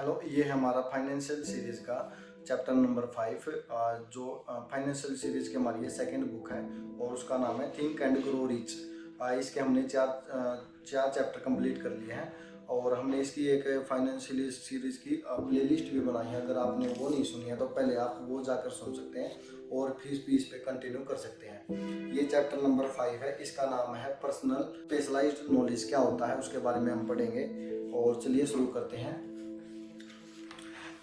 Hello, ये है हमारा फाइनेंशियल सीरीज का चैप्टर नंबर 5 जो फाइनेंशियल सीरीज की हमारी ये सेकंड बुक है और उसका नाम है थिंक एंड ग्रो रिच। इसके हमने चार चैप्टर कंप्लीट कर लिए हैं और हमने इसकी एक फाइनेंशियल सीरीज की प्लेलिस्ट भी बनाई है। अगर आपने वो नहीं सुनी है तो पहले आप वो जाकर सुन सकते हैं और फिर भी इस पे कंटिन्यू कर सकते हैं। ये चैप्टर नंबर 5 है, इसका नाम है पर्सनल स्पेशलाइज्ड नॉलेज क्या होता है, उसके बारे में हम पढ़ेंगे। और चलिए शुरू करते हैं।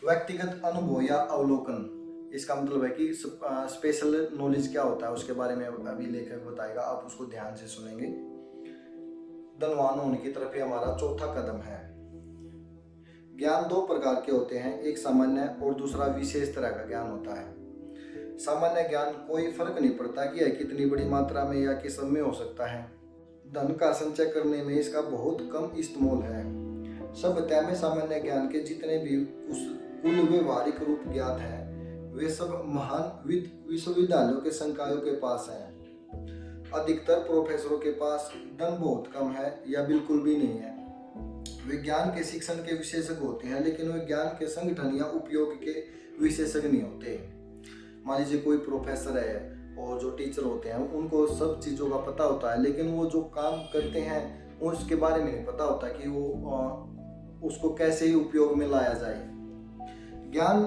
व्यक्तिगत अनुभव या अवलोकन, इसका मतलब है कि स्पेशल नॉलेज क्या होता है उसके बारे में अभी लेखक बताएगा, आप उसको ध्यान से सुनेंगे। धनवान होने की तरफ ही हमारा चौथा कदम है। ज्ञान दो प्रकार के होते हैं, एक सामान्य और दूसरा विशेष तरह का ज्ञान होता है। सामान्य ज्ञान कोई फर्क नहीं पड़ता कि यह कितनी बड़ी मात्रा में या किस समय हो सकता है। धन का संचय करने में इसका बहुत कम इस्तेमाल है। सभ्यता में सामान्य ज्ञान के जितने भी कुल व्यवहारिक रूप ज्ञात हैं वे सब महान विश्वविद्यालयों के संकायों के पास हैं। अधिकतर प्रोफेसरों के पास धन बहुत कम है या बिल्कुल भी नहीं है। वे ज्ञान के शिक्षण के विशेषज्ञ होते हैं लेकिन वे ज्ञान के संगठन या उपयोग के विशेषज्ञ नहीं होते। मान लीजिए कोई प्रोफेसर है और जो टीचर होते हैं उनको सब चीज़ों का पता होता है, लेकिन वो जो काम करते हैं उसके बारे में नहीं पता होता कि वो उसको कैसे ही उपयोग में लाया जाए। ज्ञान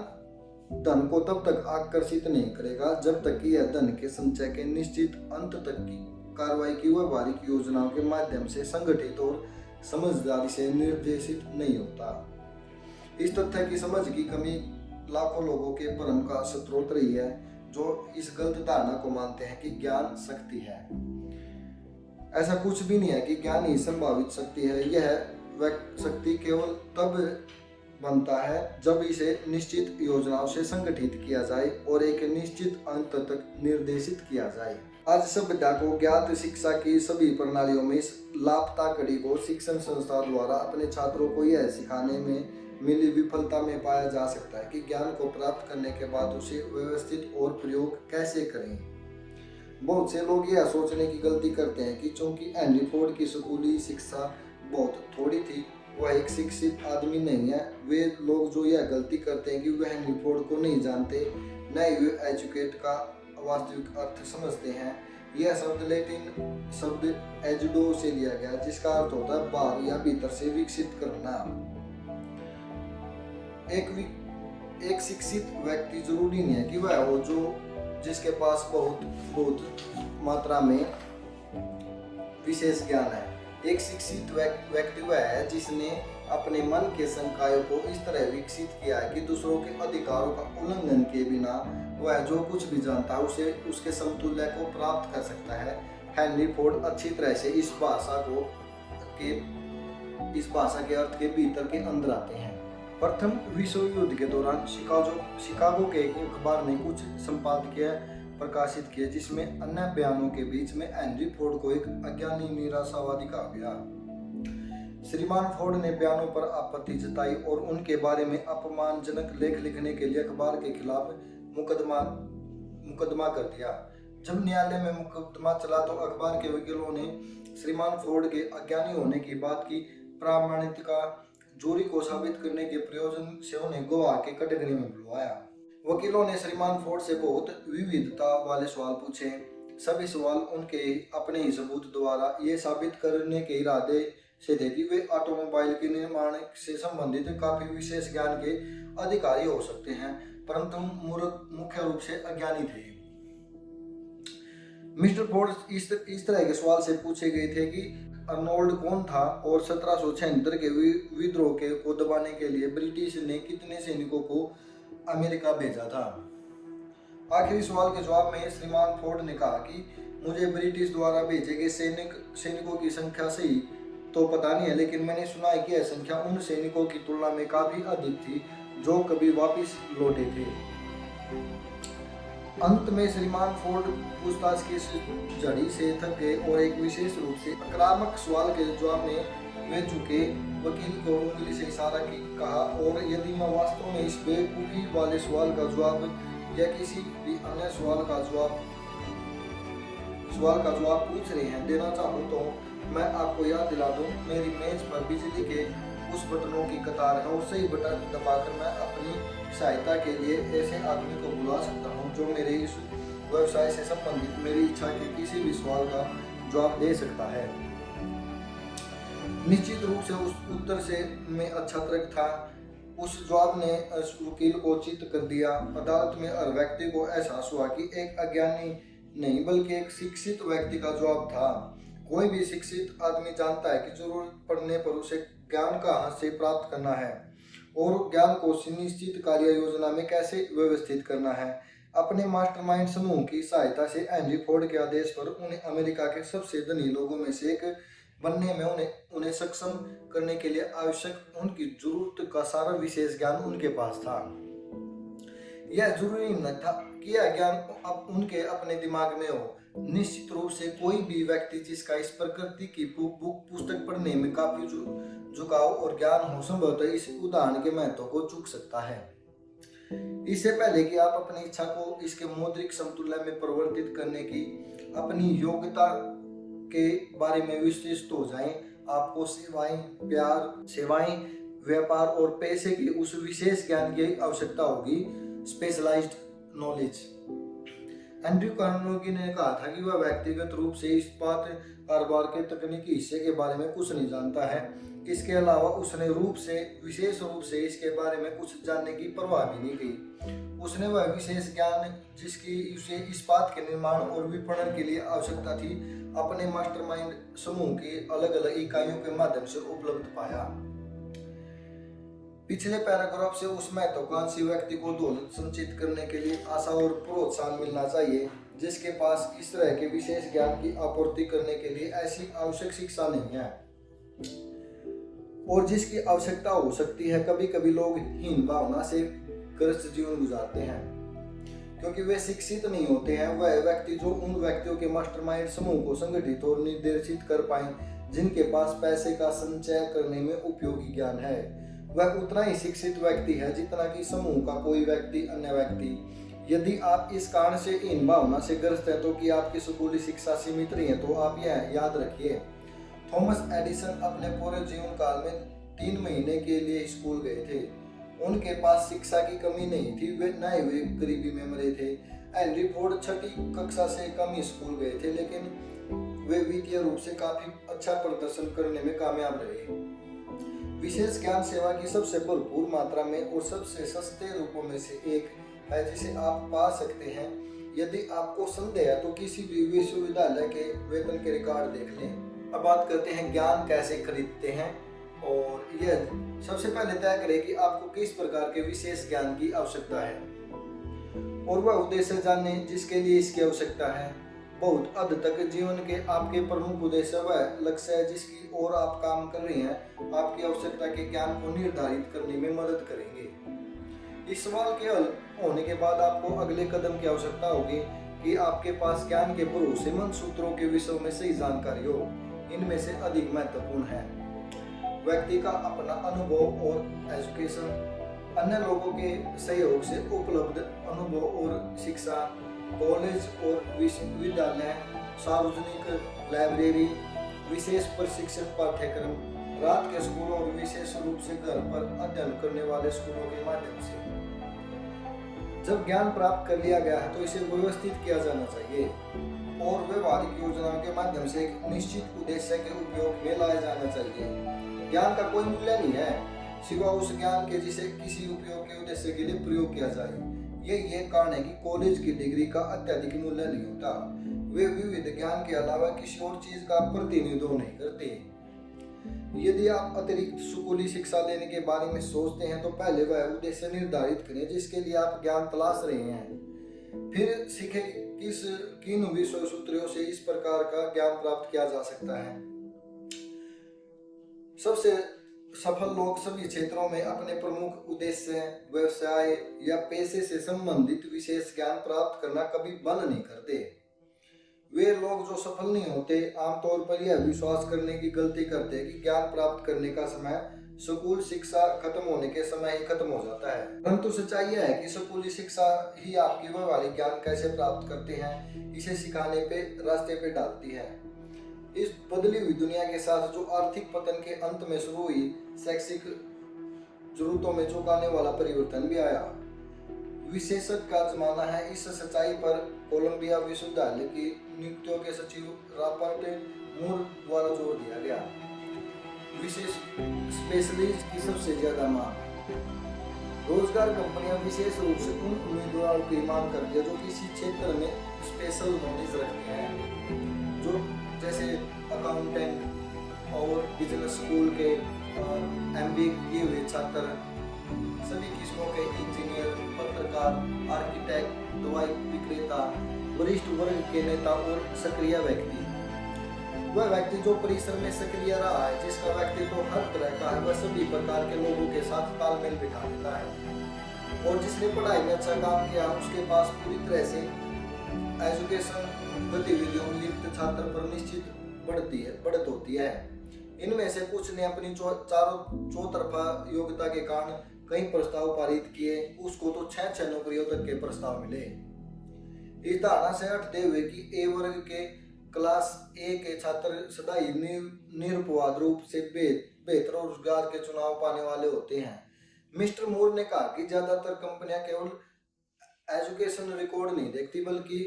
धन को तब तक आकर्षित नहीं करेगा जब तक कि यह धन के संचय के निश्चित अंत तक की कार्रवाई की व्यवहारिक योजनाओं के माध्यम से संगठित और समझदारी से निर्देशित नहीं होता। इस तथ्य की समझ की कमी लाखों लोगों के भ्रम का स्रोत रही है, जो इस गलत धारणा को मानते हैं कि ज्ञान शक्ति है। ऐसा कुछ भी नहीं है कि ज्ञान ही संभावित शक्ति है। यह शक्ति केवल तब बनता है जब इसे निश्चित योजनाओं से संगठित किया जाए और एक निश्चित अंत तक निर्देशित किया जाए। आज सभ्यता को ज्ञात शिक्षा की सभी प्रणालियों में इस लापता कड़ी को शिक्षण संस्था द्वारा अपने छात्रों को यह सिखाने में मिली विफलता में पाया जा सकता है कि ज्ञान को प्राप्त करने के बाद उसे व्यवस्थित और प्रयोग कैसे करें। बहुत से लोग यह सोचने की गलती करते हैं कि चूंकि हेनरी फोर्ड की स्कूली शिक्षा बहुत थोड़ी थी वह एक शिक्षित आदमी नहीं है। वे लोग जो यह गलती करते हैं कि वह हेनरी फोर्ड को नहीं जानते, न ही वे एजुकेट का वास्तविक अर्थ समझते हैं। यह शब्द लैटिन शब्द एजुडो से लिया गया जिसका अर्थ होता है बाहर या भीतर से विकसित करना। एक शिक्षित व्यक्ति जरूरी नहीं है कि वह हो जो जिसके पास बहुत मात्रा में विशेष ज्ञान है। एक शिक्षित व्यक्ति वह है जिसने अपने मन के संकायों को इस तरह विकसित किया है कि दूसरों के अधिकारों का उल्लंघन किए बिना वह जो कुछ भी जानता है उसे उसके समतुल्य को प्राप्त कर सकता है। हेनरी फोर्ड अच्छी तरह से इस भाषा के अर्थ के भीतर के अंदर आते हैं। प्रथम विश्व युद्ध के दौरान शिकागो के एक अखबार ने कुछ संपादकीय प्रकाशित किए जिसमें अन्य बयानों के बीच में हेनरी फोर्ड को एक अज्ञानी निराशावादी कहा गया। श्रीमान फोर्ड ने बयानों पर आपत्ति जताई और उनके बारे में अपमानजनक लेख लिखने के लिए अखबार के खिलाफ मुकदमा कर दिया। जब न्यायालय में मुकदमा चला तो अखबार के वकीलों ने श्रीमान फोर्ड के अज्ञानी होने की बात की प्रामाणिकता जोरी को साबित करने के प्रयोजन से उन्हें गवाह के कटघरे में बुलवाया। वकीलों ने श्रीमान फोर्ड से बहुत विविधता वाले सवाल पूछे। सभी सवाल उनके अपने ही सबूत द्वारा ये साबित करने के इरादे से थे कि वे ऑटोमोबाइल के निर्माण से संबंधित काफी विशेष ज्ञान के अधिकारी हो सकते हैं, परंतु मुख्य रूप से अज्ञानी थे। मिस्टर फोर्ड इस तरह के सवाल से पूछे गए थे कि अर्नोल्ड कौन था और 1776 के विद्रोह को दबाने के लिए ब्रिटिश ने कितने सैनिकों को अमेरिका भेजा था। आखिरी सवाल के जवाब में श्रीमान फोर्ड ने कहा कि मुझे ब्रिटिश द्वारा भेजे गए सैनिकों की संख्या सही तो पता नहीं है, लेकिन मैंने सुना है कि यह संख्या उन सैनिकों की तुलना में काफी अधिक थी जो कभी वापस लौटे थे। अंत में श्रीमान फोर्ड पूछताछ की जड़ी से थक गए और एक विशेष रूप से आक्रामक सवाल के जवाब में वे झुके। वकील को उंगली से इशारा कहा, और यदि मैं वास्तव में इस बेवकूफी वाले सवाल का जवाब या किसी भी अन्य सवाल का जवाब पूछ रहे हैं देना चाहूँ तो मैं आपको याद दिला दूं, मेरी मेज पर बिजली के उस बटनों की कतार है और सही बटन दबाकर मैं अपनी सहायता के लिए ऐसे आदमी को बुला सकता हूँ जो मेरे इस व्यवसाय से संबंधित मेरी इच्छा के किसी भी सवाल का जवाब दे सकता है। निश्चित रूप से उस उत्तर से मैं अक्षात्रक था। उस जवाब ने उस वकील को चित्त कर दिया। अदालत में हर व्यक्ति को एहसास हुआ कि एक अज्ञानी नहीं बल्कि एक शिक्षित व्यक्ति का जवाब था। कोई भी शिक्षित आदमी जानता है कि जरूरत पड़ने पर उसे ज्ञान कहाँ से प्राप्त करना है और ज्ञान को सुनिश्चित कार्य योजना में कैसे व्यवस्थित करना है। अपने मास्टरमाइंड समूह की सहायता से हेनरी फोर्ड के आदेश पर उन्हें अमेरिका के सबसे धनी लोगों में से एक बनने में उन्हें सक्षम करने के लिए आवश्यक उनकी जरूरत का सारा विशेष ज्ञान उनके पास था। यह जरूरी न था कि यह ज्ञान अब उनके अपने दिमाग में हो। निश्चित रूप से कोई भी व्यक्ति जिसका इस प्रकृति की पुस्तक पढ़ने में काफी झुकाव और ज्ञान हो संभवतः इस उदाहरण के महत्व को चूक सकता है। इससे पहले कि आप अपनी इच्छा को इसके मौद्रिक समतुल्य में परिवर्तित करने की अपनी योग्यता के बारे में विश्लेषित हो जाएं, आपको सेवाएं, व्यापार और पैसे के उस विशेष ज्ञान की आवश्यकता होगी, स्पेशलाइज्ड नॉलेज। एंड्रयू कार्नेगी ने कहा था कि वह व्यक्तिगत रूप से इस्पात कारोबार के तकनीकी हिस्से के बारे में कुछ नहीं जानता है। इसके अलावा उसने विशेष रूप से इसके बारे में कुछ जानने की परवाह भी नहीं की। उसने वह विशेष ज्ञान जिसकी उसे इस्पात के निर्माण और विपणन के लिए आवश्यकता थी अपने मास्टरमाइंड समूह की अलग अलग इकाइयों के माध्यम से उपलब्ध पाया। पिछले पैराग्राफ से उस महत्वाकांक्षी व्यक्ति को दौलत संचित करने के लिए आशा और प्रोत्साहन मिलना चाहिए जिसके पास इस तरह के विशेष ज्ञान की आपूर्ति करने के लिए ऐसी आवश्यक शिक्षा नहीं है और जिसकी आवश्यकता हो सकती है। कभी कभी लोग हीन भावना से ग्रस्त जीवन गुजारते हैं क्योंकि वे शिक्षित नहीं होते हैं। वह व्यक्ति जो उन व्यक्तियों के मास्टरमाइंड समूह को संगठित और निर्देशित कर पाए जिनके पास पैसे का संचय करने में उपयोगी ज्ञान है, वह उतना ही शिक्षित व्यक्ति है जितना कि समूह का कोई व्यक्ति अन्य व्यक्ति। यदि आप इस कारण से हीन भावना से ग्रस्त हैं तो कि आपकी स्कूली शिक्षा सीमित रही है तो आप यह याद रखिए, थॉमस एडिसन अपने पूरे जीवन काल में 3 महीने के लिए स्कूल गए थे। उनके पास शिक्षा की कमी नहीं थी, वे न ही वे गरीबी में मरे थे। हेनरी फोर्ड 6ठी कक्षा से कम ही स्कूल गए थे लेकिन वे वित्तीय रूप से काफी अच्छा प्रदर्शन करने में कामयाब रहे। विशेष ज्ञान सेवा की सबसे भरपूर मात्रा में और सबसे सस्ते रूपों में से एक है जिसे आप पा सकते हैं। यदि आपको संदेह है तो किसी भी विश्वविद्यालय के वेतन के रिकॉर्ड देख लें। अब बात करते हैं ज्ञान कैसे खरीदते हैं और यह सबसे पहले तय करें कि आपको किस प्रकार के विशेष ज्ञान की आवश्यकता है और वह उद्देश्य जाने जिसके लिए इसकी आवश्यकता है। बहुत हद तक जीवन के आपके प्रमुख उद्देश्य वह लक्ष्य है जिसकी ओर आप काम कर रहे हैं आपकी आवश्यकता के ज्ञान को निर्धारित करने में मदद करेंगे। इस सवाल के हल होने के बाद आपको अगले कदम की आवश्यकता होगी कि आपके पास ज्ञान के भरोसेमंद सूत्रों के विषय में सही जानकारी हो। इनमें से अधिक महत्वपूर्ण है व्यक्ति का अपना अनुभव और एजुकेशन, अन्य लोगों के सहयोग से उपलब्ध अनुभव और शिक्षा, कॉलेज और विश्वविद्यालय, सार्वजनिक लाइब्रेरी, विशेष प्रशिक्षण पाठ्यक्रम, रात के स्कूलों और विशेष रूप से घर पर अध्ययन करने वाले स्कूलों के माध्यम से। जब ज्ञान प्राप्त कर लिया गया है तो इसे व्यवस्थित किया जाना चाहिए और व्यवहारिक योजनाओं के माध्यम से एक निश्चित उद्देश्य के उपयोग में लाया जाना चाहिए। ज्ञान का कोई मूल्य नहीं है सिवा उस ज्ञान के जिसे किसी उपयोग के उद्देश्य के लिए प्रयोग किया जाए। ये कारण है कि कॉलेज की डिग्री का अत्यधिक मूल्य नहीं होता। वे विविध ज्ञान के अलावा किसी और चीज का प्रतिनिधित्व नहीं करते। यदि आप अतिरिक्त स्कूली शिक्षा लेने के बारे में सोचते हैं तो पहले वह उद्देश्य निर्धारित करें जिसके लिए आप ज्ञान तलाश रहे हैं। फिर सीखें किन विषय सूत्रों से इस प्रकार का ज्ञान प्राप्त किया जा सकता है। सबसे सफल लोग सभी क्षेत्रों में अपने प्रमुख उद्देश्य, व्यवसाय या पेशे से संबंधित विशेष ज्ञान प्राप्त करना कभी बंद नहीं करते। वे लोग जो सफल नहीं होते आमतौर पर यह विश्वास करने की गलती करते हैं कि ज्ञान प्राप्त करने का समय स्कूल शिक्षा खत्म होने के समय ही खत्म हो जाता है। परंतु सच्चाई यह है कि स्कूली शिक्षा ही आपकी व्यवहारिक ज्ञान कैसे प्राप्त करते हैं इसे सिखाने पे रास्ते पे डालती है। इस बदली हुई दुनिया के साथ जो आर्थिक पतन के अंत में शुरू हुई शैक्षिक जरूरतों में चौंकाने वाला परिवर्तन भी आया। विशेषज्ञ का जमाना है। इस सच्चाई पर कोलंबिया विश्वविद्यालय की नियुक्तियों के सचिव रॉबर्ट मूर द्वारा जोर दिया गया। विशेष स्पेशलिस्ट की सबसे ज्यादा मांग। रोजगार कंपनियां विशेष रूप से उन उम्मीदवारों की मांग करती है जो किसी क्षेत्र में स्पेशल नॉलेज रखते हैं, जो जैसे अकाउंटेंट और बिजनेस स्कूल के MBA किए हुए छात्र, सभी किस्मों के इंजीनियर, पत्रकार, आर्किटेक्ट, दवाई विक्रेता, वरिष्ठ वर्ग के नेता और सक्रिय व्यक्ति। वह व्यक्ति जो परिसर में सक्रिय रहा है, जिसका व्यक्तित्व तो हर तरह का है, वह सभी प्रकार के लोगों के साथ तालमेल बिठा देता है और जिसने पढ़ाई में अच्छा काम किया उसके पास पूरी तरह से एजुकेशन गतिविधियों में लिप्त छात्र पर निश्चित बढ़त होती है। इनमें से कुछ ने अपनी चौतरफा योग्यता के कारण कई प्रस्ताव पारित किए, उसको तो 6 नौकरियों तक के प्रस्ताव मिले। इस धारणा से हटते हुए कि ए वर्ग के क्लास ए के छात्र सदा ही निरुपवाद रूप से बेहतर रोजगार के चुनाव पाने वाले होते हैं, मिस्टर मूर ने कहा कि ज्यादातर कंपनियां केवल एजुकेशन रिकॉर्ड नहीं देखती बल्कि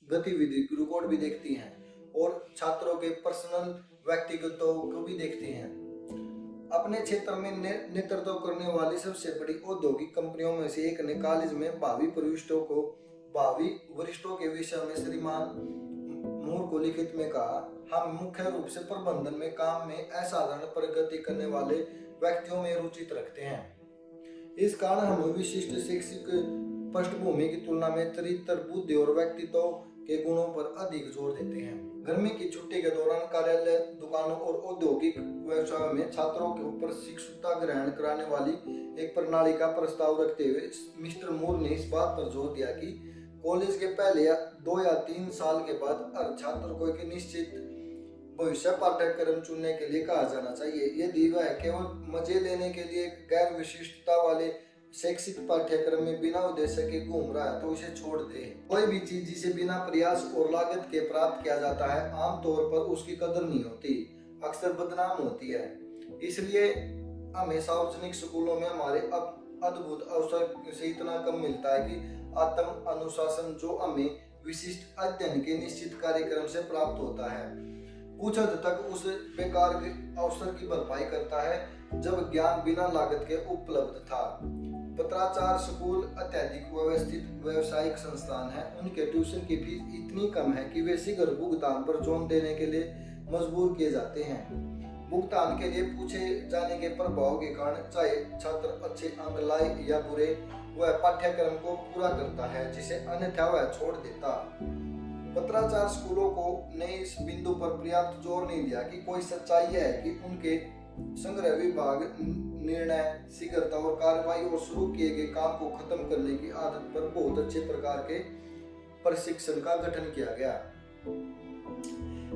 गतिविधि रिकॉर्ड भी देखती हैं और छात्रों के पर्सनल व्यक्तिगतों को भी देखती हैं। अपने क्षेत्र में नेतृत्व करने वाली सबसे बड़ी औद्योगिक कंपनियों में से एक ने कॉलेज में भावी वरिष्ठों के विषय में श्रीमान मूर को लिखित में कहा, हम मुख्य रूप से प्रबंधन में काम में असाधारण प्रगति करने वाले व्यक्तियों में रुचि रखते हैं। इस कारण हम विशिष्ट शैक्षिक पृष्ठभूमि की तुलना में चरित्र, बुद्धि और व्यक्तित्व के गुणों पर अधिक जोर देते हैं। गर्मी की छुट्टी के दौरान कार्यालय, दुकानों और औद्योगिक व्यवसायों में छात्रों के ऊपर शिक्षुता ग्रहण कराने वाली एक प्रणाली का प्रस्ताव रखते हुए मिस्टर मूर ने इस बात पर जोर दिया कि कॉलेज के पहले 2 या 3 साल के बाद हर छात्र को एक निश्चित भविष्य पाठ्यक्रम चुनने के लिए कहा जाना चाहिए। यदि वह केवल मजे लेने के लिए गैर विशिष्टता वाले शैक्षिक पाठ्यक्रम में बिना उद्देश्य के घूम रहा है तो उसे छोड़ दे। कोई भी चीज जिसे बिना प्रयास और लागत के प्राप्त किया जाता है आमतौर पर उसकी कदर नहीं होती, अक्सर बदनाम होती है। इसलिए हमें सार्वजनिक स्कूलों में हमारे अद्भुत अवसर से इतना कम मिलता है कि आत्म अनुशासन जो हमें विशिष्ट अध्ययन के निश्चित कार्यक्रम से प्राप्त होता है कुछ हद तक उस बेकार के अवसर की भरपाई करता है जब ज्ञान बिना लागत के उपलब्ध था। पत्राचार स्कूल अत्यधिक व्यवस्थित व्यावसायिक संस्थान है। उनके ट्यूशन की फीस इतनी कम है कि वे शीघ्र भुगतान पर जोर देने के लिए मजबूर किए जाते हैं। भुगतान के लिए पूछे जाने के प्रभाव के कारण चाहे छात्र अच्छे अंक लाए या बुरे, वह पाठ्यक्रम को पूरा करता है जिसे अन्यथा वह छोड़ देता। पत्राचार स्कूलों को ने इस बिंदु पर पर्याप्त जोर नहीं दिया कि कोई सच्चाई है कि उनके संग्रह विभाग निर्णय, शीघ्रता और कार्रवाई और शुरू किए गए काम को खत्म करने की आदत पर बहुत अच्छे प्रकार के प्रशिक्षण का गठन किया गया।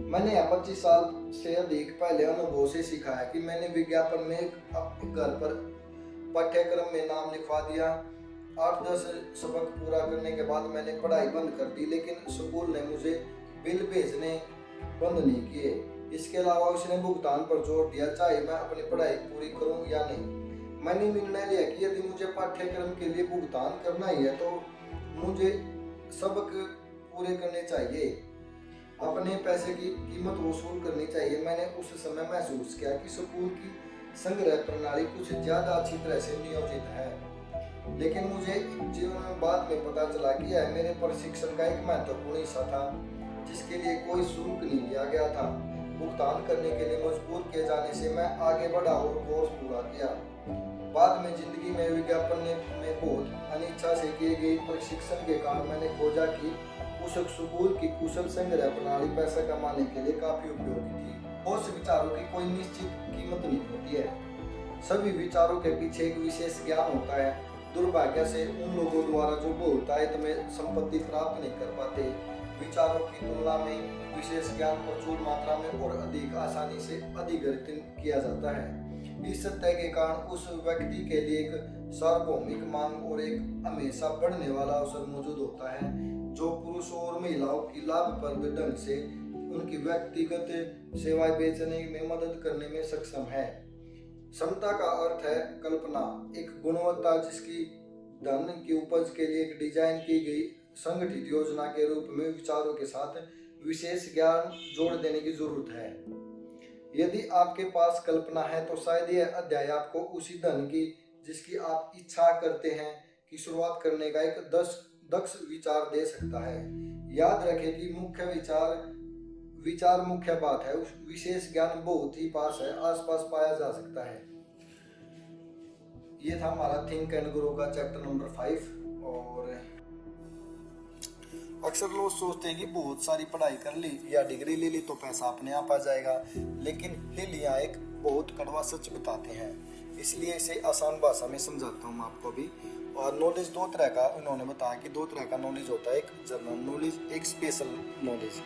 मैंने 25 साल से अधिक पहले अनुभव से सीखा है कि मैंने विज्ञापन में अपने घर पर पाठ्यक्रम में नाम लिखवा दिया। 8-10 सबक पूरा करने के बाद मैंने पढ़ाई बंद कर दी, लेकिन स्कूल ने मुझे बिल भेजने बंद नहीं किए। इसके अलावा उसने भुगतान पर जोर दिया, चाहे मैं अपनी पढ़ाई पूरी करूं या नहीं। मैंने निर्णय लिया कि यदि मुझे पाठ्यक्रम के लिए भुगतान करना ही है तो मुझे सबक पूरे करने चाहिए, अपने पैसे की कीमत वसूल करनी चाहिए। मैंने उस समय महसूस किया कि स्कूल की संग्रह प्रणाली कुछ ज्यादा अच्छी तरह से नियोजित है, लेकिन मुझे जीवन में बाद में पता चला कि यह मेरे प्रशिक्षण का एक महत्वपूर्ण हिस्सा था जिसके लिए कोई शुल्क नहीं लिया गया था। भुगतान करने के लिए मजबूर किए जाने से मैं आगे बढ़ा और कोर्स पूरा किया। बाद में जिंदगी में विज्ञापन में बहुत अनिच्छा से किए गए प्रशिक्षण के कारण मैंने खोजा कि उस स्कूल की कुशल संग्रह प्रणाली पैसा कमाने के लिए काफी उपयोगी थी। बहुत से विचारों की कोई निश्चित कीमत नहीं होती है, सभी विचारों के पीछे एक विशेष ज्ञान होता है। दुर्भाग्य से उन लोगों द्वारा जो बहुतायत में संपत्ति प्राप्त नहीं कर पाते, विचारों की तुलना में विशेष ज्ञान प्रचुर मात्रा में और अधिक आसानी से अधिग्रहित किया जाता है। इस सत्य के कारण उस व्यक्ति के लिए एक सार्वभौमिक मांग और एक हमेशा बढ़ने वाला अवसर मौजूद होता है जो पुरुषों और महिलाओं की लाभप्रद ढंग से उनकी व्यक्तिगत सेवाएं बेचने में मदद करने में सक्षम है। क्षमता का अर्थ है कल्पना, एक गुणवत्ता जिसकी धन की उपज के लिए एक डिजाइन की गई संगठित योजना के रूप में विचारों के साथ विशेष ज्ञान जोड़ देने की जरूरत है। यदि आपके पास कल्पना है तो शायद यह अध्याय आपको उसी धन की जिसकी आप इच्छा करते हैं की शुरुआत करने का एक दक्ष विचार दे सकता है। याद रखें कि विचार मुख्य बात है, उस विशेष ज्ञान बहुत ही पास है, आसपास पाया जा सकता है। ये था हमारा थिंक एंड ग्रो का चैप्टर नंबर 5। और अक्सर लोग सोचते हैं कि बहुत सारी पढ़ाई कर ली या डिग्री ले ली तो पैसा अपने आप आ जाएगा, लेकिन हिल यहाँ एक बहुत कड़वा सच बताते हैं, इसलिए इसे आसान भाषा में समझाता हूँ आपको भी। और नॉलेज दो तरह का उन्होंने बताया कि दो तरह का नॉलेज होता है, एक जनरल नॉलेज, एक स्पेशल नॉलेज।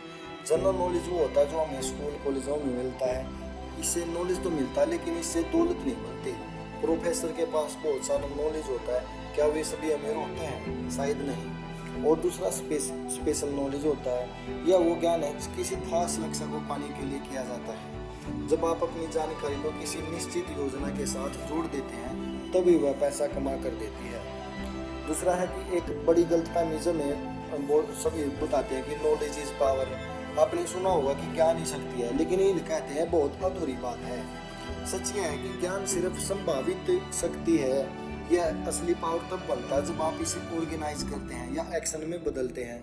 जनरल नॉलेज वो होता है जो हमें स्कूल कॉलेजों में मिलता है, इससे नॉलेज तो मिलता है लेकिन इससे दौलत नहीं बनती। प्रोफेसर के पास बहुत सारा नॉलेज होता है, क्या वे सभी अमीर होते हैं? शायद नहीं। और दूसरा स्पेशल नॉलेज होता है, यह वो ज्ञान है किसी खास लक्ष्य को पाने के लिए किया जाता है। जब आप अपनी जानकारी को किसी निश्चित योजना के साथ जोड़ देते हैं तभी वह पैसा कमा कर देती है। दूसरा है कि एक बड़ी गलतफहमी में सभी बताते हैं कि नॉलेज इज पावर। आपने सुना होगा कि ज्ञान ही शक्ति है, लेकिन ये कहते हैं बहुत अधूरी बात है। सच यह है कि ज्ञान सिर्फ संभावित शक्ति है, यह असली पावर तब बनता है जब आप इसे ऑर्गेनाइज करते हैं या एक्शन में बदलते हैं।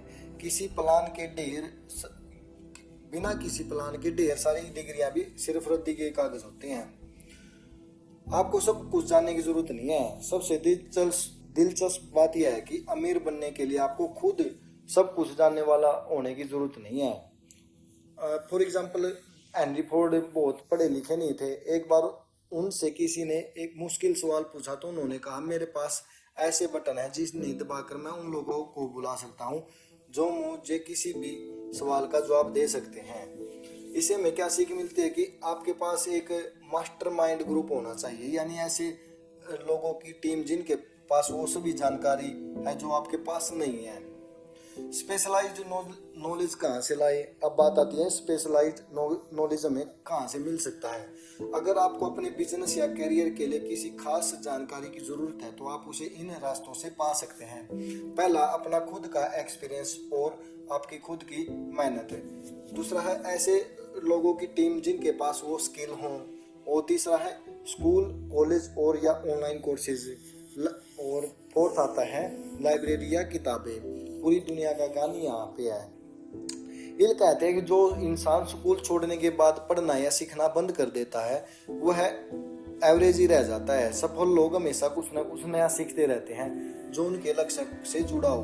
बिना किसी प्लान के ढेर सारी डिग्रियां भी सिर्फ रद्दी के कागज होते हैं। आपको सब कुछ जानने की जरूरत नहीं है। सबसे दिलचस्प बात यह है कि अमीर बनने के लिए आपको खुद सब कुछ जानने वाला होने की जरूरत नहीं है। फॉर एग्जाम्पल, हेनरी फोर्ड बहुत पढ़े लिखे नहीं थे। एक बार उनसे किसी ने एक मुश्किल सवाल पूछा तो उन्होंने कहा, मेरे पास ऐसे बटन है जिन्हें दबाकर मैं उन लोगों को बुला सकता हूँ जो मुझे किसी भी सवाल का जवाब दे सकते हैं। इसे में क्या सीख मिलती है कि आपके पास एक मास्टरमाइंड ग्रुप होना चाहिए, यानी ऐसे लोगों की टीम जिनके पास वो सभी जानकारी है जो आपके पास नहीं है। स्पेशलाइज्ड नॉलेज कहाँ से लाए? अब बात आती है स्पेशलाइज्ड नॉलेज हमें कहाँ से मिल सकता है। अगर आपको अपने बिजनेस या करियर के लिए किसी खास जानकारी की जरूरत है तो आप उसे इन रास्तों से पा सकते हैं। पहला, अपना खुद का एक्सपीरियंस और आपकी खुद की मेहनत है। दूसरा है ऐसे लोगों की टीम जिनके पास वो स्किल हों। और तीसरा है स्कूल, कॉलेज और या ऑनलाइन कोर्सेज। और फोर्थ आता है लाइब्रेरी या किताबें। पूरी दुनिया का ज्ञान यहाँ पे है। ये कहते हैं कि जो इंसान स्कूल छोड़ने के बाद पढ़ना या सीखना बंद कर देता है वह एवरेज ही रह जाता है। सफल लोग हमेशा कुछ ना कुछ नया सीखते रहते हैं जो उनके लक्ष्य से जुड़ा हो।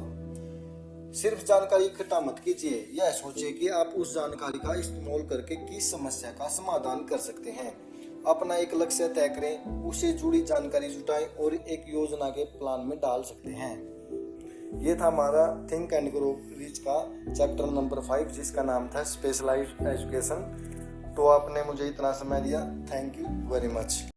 सिर्फ जानकारी इकट्ठा मत कीजिए, यह सोचिए कि आप उस जानकारी का इस्तेमाल करके किस समस्या का समाधान कर सकते हैं। अपना एक लक्ष्य तय करें, उससे जुड़ी जानकारी जुटाएं और एक योजना के प्लान में डाल सकते हैं। ये था हमारा थिंक एंड ग्रो रिच का चैप्टर नंबर 5 जिसका नाम था स्पेशलाइज्ड एजुकेशन। तो आपने मुझे इतना समय दिया, थैंक यू वेरी मच।